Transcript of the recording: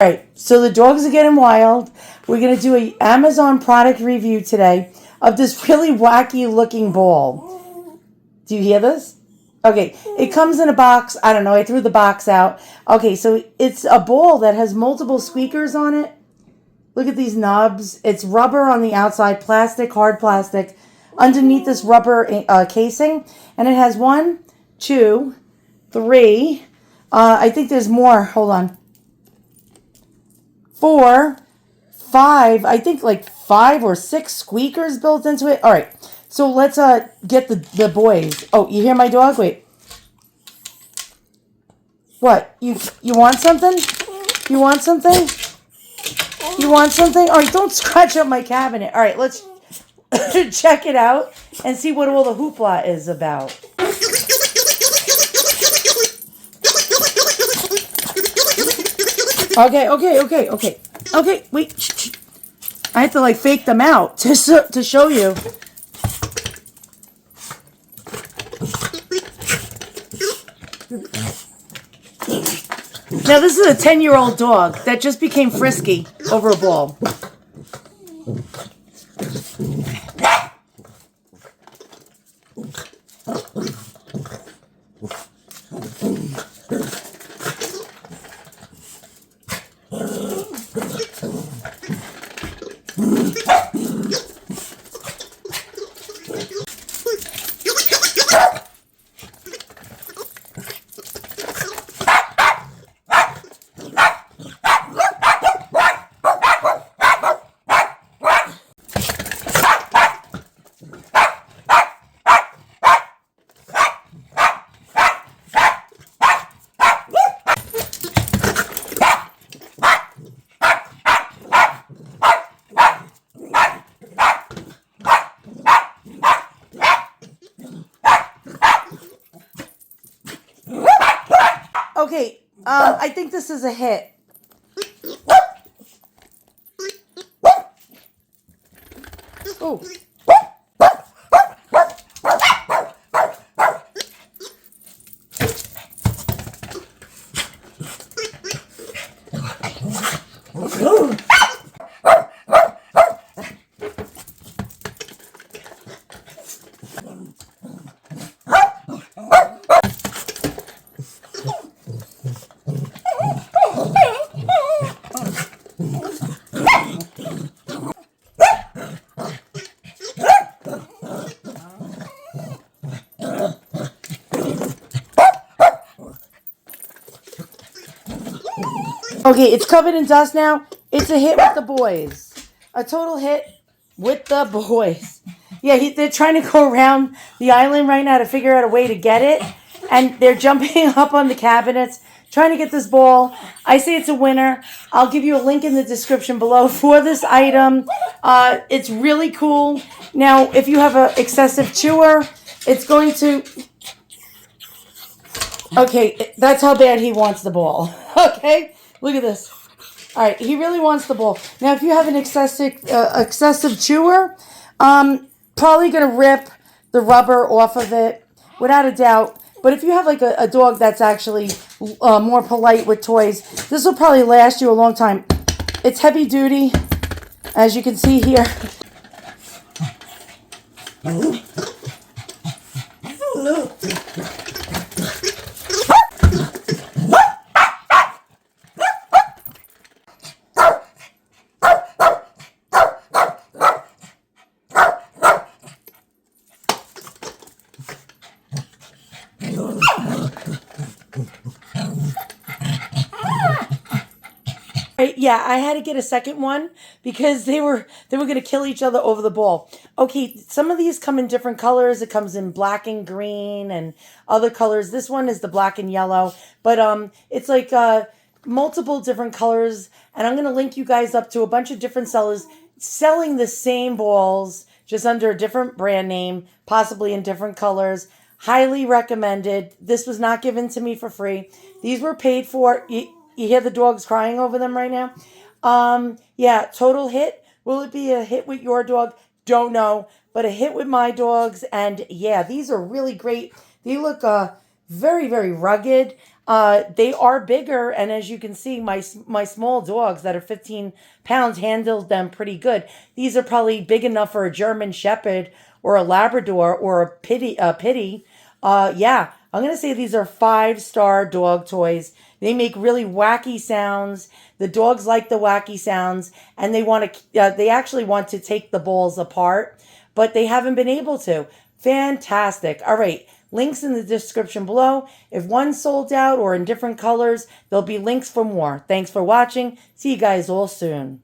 All right, so the dogs are getting wild. We're going to do an Amazon product review today of this really wacky looking ball. Do you hear this? Okay, it comes in a box. I don't know, I threw the box out. Okay, so it's a ball that has multiple squeakers on it. Look at these knobs. It's rubber on the outside, plastic, hard plastic, underneath this rubber casing. And it has 1, 2, 3. I think there's more. Hold on. 4, 5, I think like 5 or 6 squeakers built into it. All right, so let's get the boys. Oh, you hear my dog? Wait. What? You want something? You want something? You want something? All right, don't scratch up my cabinet. All right, let's check it out and see what all the hoopla is about. Okay, wait. I have to like fake them out to show you. Now this is a 10-year-old dog that just became frisky over a ball. Okay, I think this is a hit. Oh. Okay, it's covered in dust now. It's a hit with the boys. A total hit with the boys. Yeah, they're trying to go around the island right now to figure out a way to get it. And they're jumping up on the cabinets, trying to get this ball. I say it's a winner. I'll give you a link in the description below for this item. It's really cool. Now, if you have an excessive chewer, it's going to... Okay, that's how bad he wants the ball. Okay? Look at this. All right, he really wants the ball. Now, if you have an excessive chewer, probably going to rip the rubber off of it, without a doubt. But if you have like a dog that's actually more polite with toys, this will probably last you a long time. It's heavy duty, as you can see here. Yeah, I had to get a second one because they were going to kill each other over the ball. Okay, some of these come in different colors. It comes in black and green and other colors. This one is the black and yellow, but it's like multiple different colors. And I'm going to link you guys up to a bunch of different sellers selling the same balls, just under a different brand name, possibly in different colors. Highly recommended. This was not given to me for free. These were paid for. You hear the dogs crying over them right now? Yeah, total hit. Will it be a hit with your dog? Don't know. But a hit with my dogs. And yeah, these are really great. They look very, very rugged. They are bigger, and as you can see, my small dogs that are 15 pounds handled them pretty good. These are probably big enough for a German Shepherd or a Labrador or a Pity. Yeah, I'm gonna say these are 5-star dog toys. They make really wacky sounds. The dogs like the wacky sounds, and they want to. They actually want to take the balls apart, but they haven't been able to. Fantastic. All right. Links in the description below. If one's sold out or in different colors, there'll be links for more. Thanks for watching. See you guys all soon.